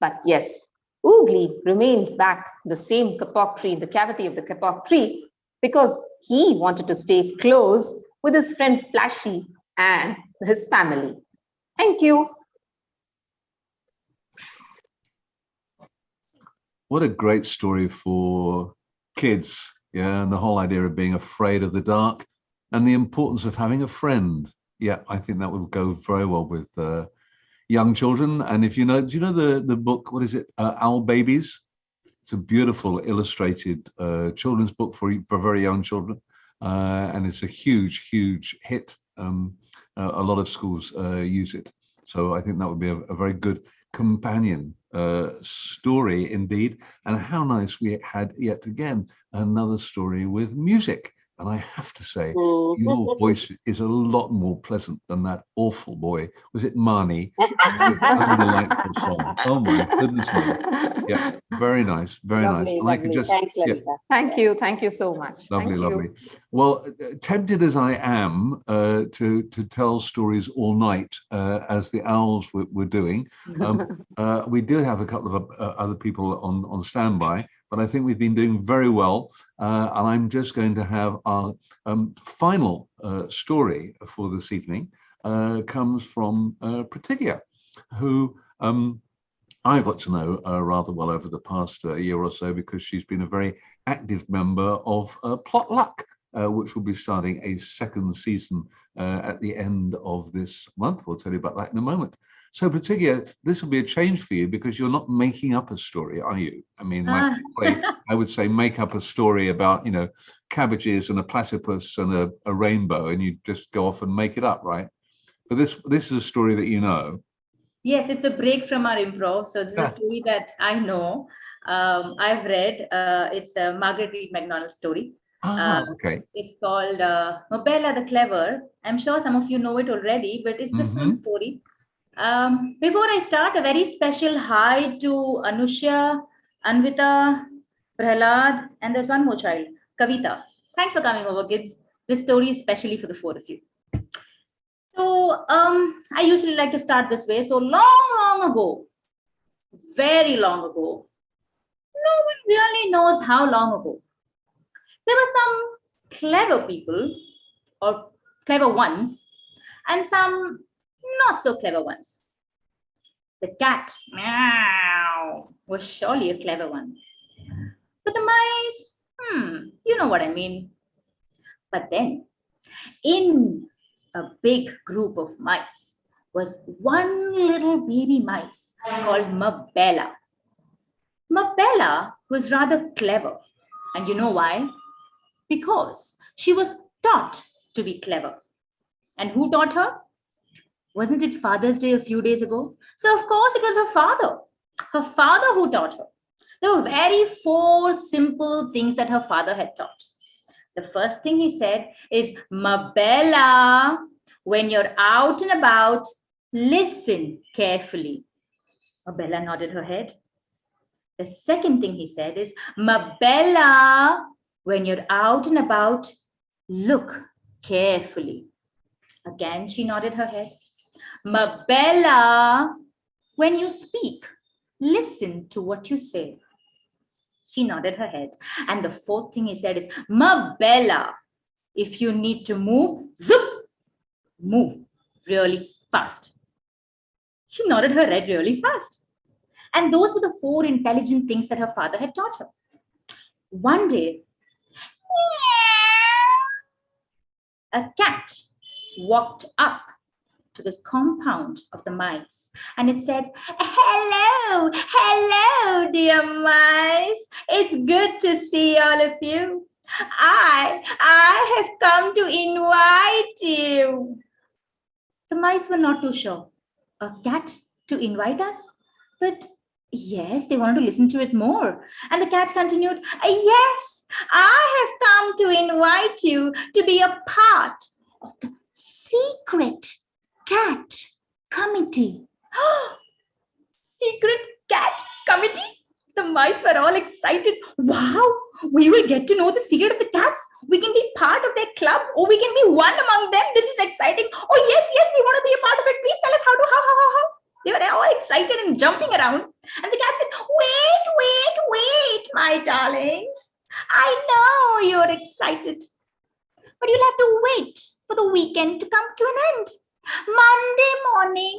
But yes, Oogly remained back in the same kapok tree, in the cavity of the kapok tree, because he wanted to stay close with his friend Flashy and his family. Thank you. What a great story for kids. Yeah, and the whole idea of being afraid of the dark and the importance of having a friend. Yeah, I think that would go very well with young children. And if you know, do you know the book, what is it, Owl Babies? It's a beautiful illustrated children's book for very young children. And it's a huge, huge hit. A lot of schools use it. So I think that would be a very good companion story indeed. And how nice we had yet again another story with music. And I have to say, your voice is a lot more pleasant than that awful boy. Was it Marnie? A delightful song. Oh my goodness me. Yeah, very nice, very nice. Lovely, And I could lovely. just, Thanks, yeah, Lalitha. Thank you so much. lovely, Thank you. lovely. Well, tempted as I am to tell stories all night, as the owls were doing, we did have a couple of other people on standby, but I think we've been doing very well. And I'm just going to have our final story for this evening comes from Pretigaya, who I got to know rather well over the past year or so, because she's been a very active member of Plot Luck, which will be starting a second season at the end of this month. We'll tell you about that in a moment. So Pretigaya, this will be a change for you, because you're not making up a story, are you? I mean, I would say make up a story about, you know, cabbages and a platypus and a rainbow, and you just go off and make it up, right? But this is a story that you know. Yes, it's a break from our improv. So this is a story that I know. I've read. It's a Margaret Reed MacDonald story. Okay. It's called Mabella the Clever. I'm sure some of you know it already, but it's a fun story. Before I start, a very special hi to Anusha, Anvita, Prahlad, and there's one more child, Kavita. Thanks for coming over, kids. This story is specially for the four of you. So I usually like to start this way. So long ago, very long ago, no one really knows how long ago, there were some clever people, or clever ones, and some not so clever ones. The cat, meow, was surely a clever one. But the mice, you know what I mean. But then, in a big group of mice was one little baby mice called Mabella. Mabella was rather clever. And you know why? Because she was taught to be clever. And who taught her? Wasn't it Father's Day a few days ago? So of course it was her father. Her father who taught her. There were very four simple things that her father had taught. The first thing he said is, Mabella, when you're out and about, listen carefully. Mabella nodded her head. The second thing he said is, Mabella, when you're out and about, look carefully. Again, she nodded her head. Mabella, when you speak, listen to what you say. She nodded her head. And the fourth thing he said is, Mabella, if you need to move, zoop, move really fast. She nodded her head really fast. And those were the four intelligent things that her father had taught her. One day, a cat walked up to this compound of the mice, and it said, hello, dear mice. It's good to see all of you. I have come to invite you. The mice were not too sure. A cat to invite us? But yes, they wanted to listen to it more. And the cat continued, yes, I have come to invite you to be a part of the secret cat committee. Secret committee? The mice were all excited. Wow, we will get to know the secret of the cats. We can be part of their club, or we can be one among them. This is exciting. Oh, yes, yes, we want to be a part of it. Please tell us how. They were all excited and jumping around. And the cat said, wait, my darlings. I know you're excited, but you'll have to wait for the weekend to come to an end. Monday morning,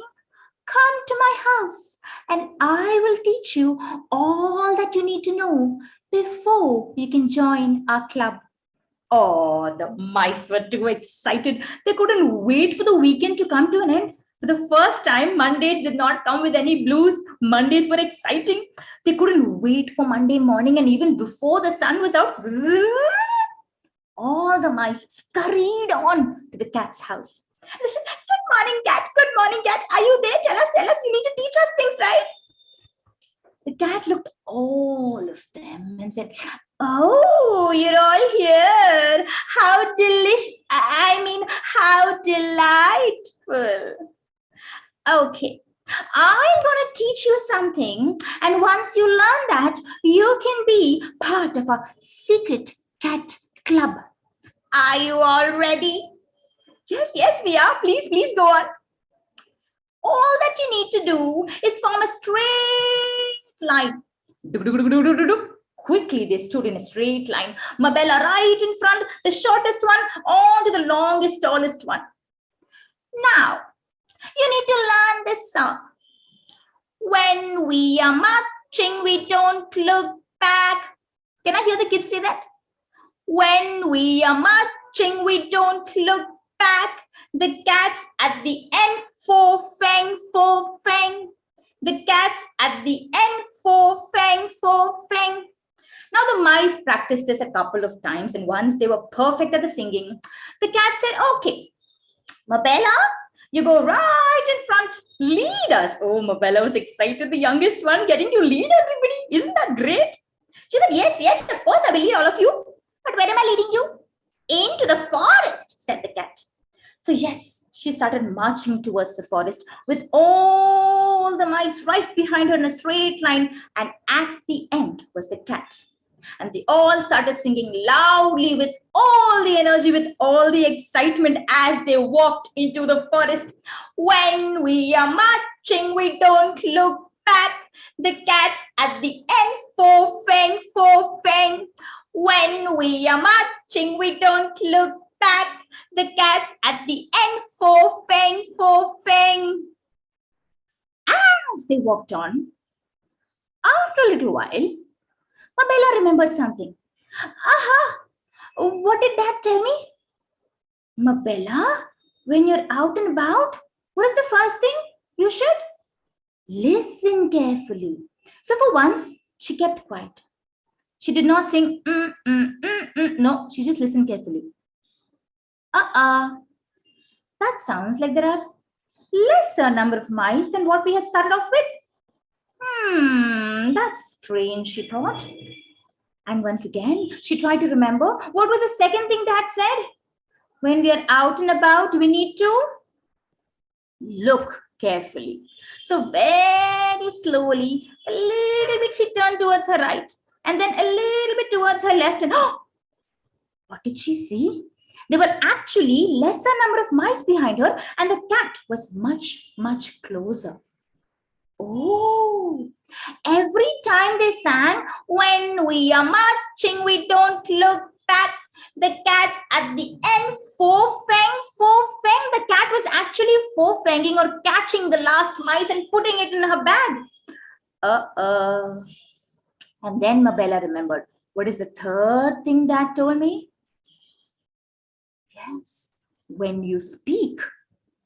come to my house and I will teach you all that you need to know before you can join our club. Oh, the mice were too excited. They couldn't wait for the weekend to come to an end. For the first time, Monday did not come with any blues. Mondays were exciting. They couldn't wait for Monday morning, and even before the sun was out, all the mice scurried on to the cat's house. And they said, good morning, cat. Are you there? Tell us, you need to teach us things, right? The cat looked all of them and said, oh, you're all here. How delightful. Okay, I'm going to teach you something. And once you learn that, you can be part of a secret cat club. Are you all ready? Yes, we are. Please go on. All that you need to do is form a straight line. Quickly, they stood in a straight line. Mabella right in front, the shortest one, on to the longest, tallest one. Now, you need to learn this song. When we are marching, we don't look back. Can I hear the kids say that? When we are marching, we don't look back. The cats at the end, four fang. The cats at the end, four fang. Now the mice practiced this a couple of times, and once they were perfect at the singing, the cat said, okay, Mabella, you go right in front, lead us. Oh, Mabella was excited, the youngest one, getting to lead everybody. Isn't that great? She said, yes, of course, I will lead all of you. But where am I leading you? Into the forest, said the cat. So yes, she started marching towards the forest with all the mice right behind her in a straight line. And at the end was the cat. And they all started singing loudly with all the energy, with all the excitement as they walked into the forest. When we are marching, we don't look back. The cats at the end, four fang. When we are marching, we don't look back. The cats at the end, four fang. As they walked on, after a little while, Mabella remembered something. Aha! What did Dad tell me? Mabella, when you're out and about, what is the first thing you should? Listen carefully. So for once, she kept quiet. She did not sing, No, she just listened carefully. That sounds like there are lesser number of mice than what we had started off with. That's strange, she thought. And once again, she tried to remember what was the second thing Dad said. When we are out and about, we need to look carefully. So very slowly, a little bit she turned towards her right, and then a little bit towards her left. And what did she see? There were actually lesser number of mice behind her, and the cat was much, much closer. Oh, every time they sang, when we are marching, we don't look back. The cat's at the end, four fang. The cat was actually four-fanging or catching the last mice and putting it in her bag. And then Mabella remembered. What is the third thing Dad told me? Yes, when you speak,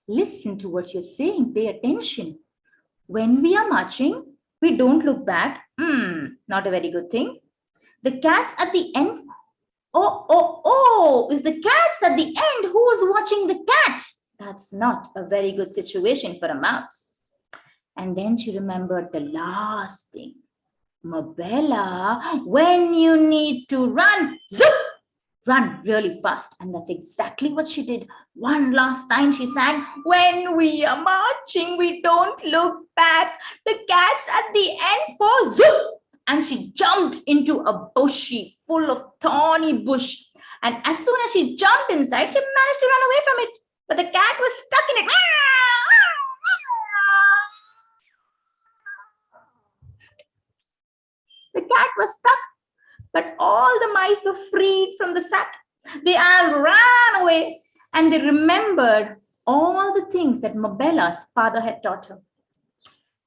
listen to what you're saying, pay attention. When we are marching, we don't look back. Not a very good thing. The cat's at the end. If the cat's at the end, who's watching the cat? That's not a very good situation for a mouse. And then she remembered the last thing. Mabella, when you need to run, zoop, run really fast. And that's exactly what she did. One last time she sang, when we are marching, we don't look back. The cat's at the end for zoop. And she jumped into a bushy full of thorny bush. And as soon as she jumped inside, she managed to run away from it. But the cat was stuck in it. The cat was stuck, but all the mice were freed from the sack. They all ran away, and they remembered all the things that Mabella's father had taught her.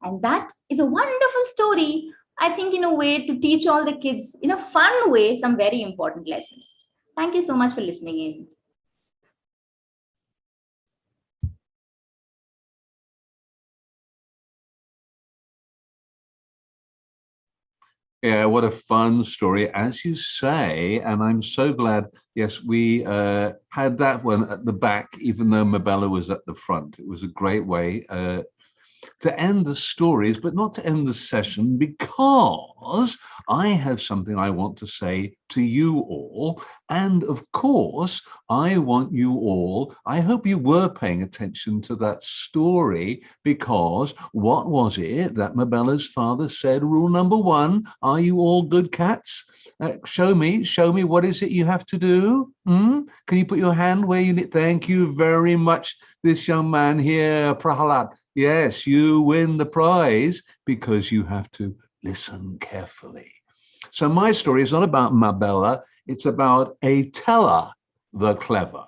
And that is a wonderful story, I think, in a way to teach all the kids, in a fun way, some very important lessons. Thank you so much for listening in. Yeah, what a fun story, as you say, and I'm so glad. Yes, we had that one at the back, even though Mabella was at the front. It was a great way to end the stories, but not to end the session, because I have something I want to say to you all. And of course, I want you all, I hope you were paying attention to that story, because what was it that Mabella's father said? Rule number one, are you all good cats? Show me, what is it you have to do? Can you put your hand where you need? Thank you very much, this young man here, Prahalad. Yes, you win the prize because you have to listen carefully. So my story is not about Mabella, it's about a teller, the clever.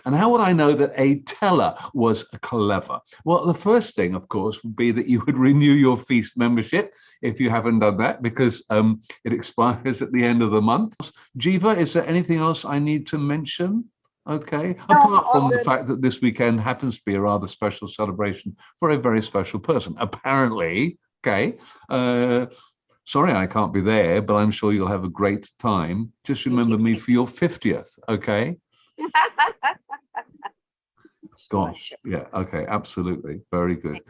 And how would I know that a teller was clever? Well, the first thing, of course, would be that you would renew your feast membership if you haven't done that, because it expires at the end of the month. Jiva, is there anything else I need to mention? Okay, No, apart from all the good. fact that this weekend happens to be a rather special celebration for a very special person, apparently. Okay, sorry I can't be there, but I'm sure you'll have a great time. Just remember me for your 50th, okay? Gosh, yeah, okay, absolutely, very good.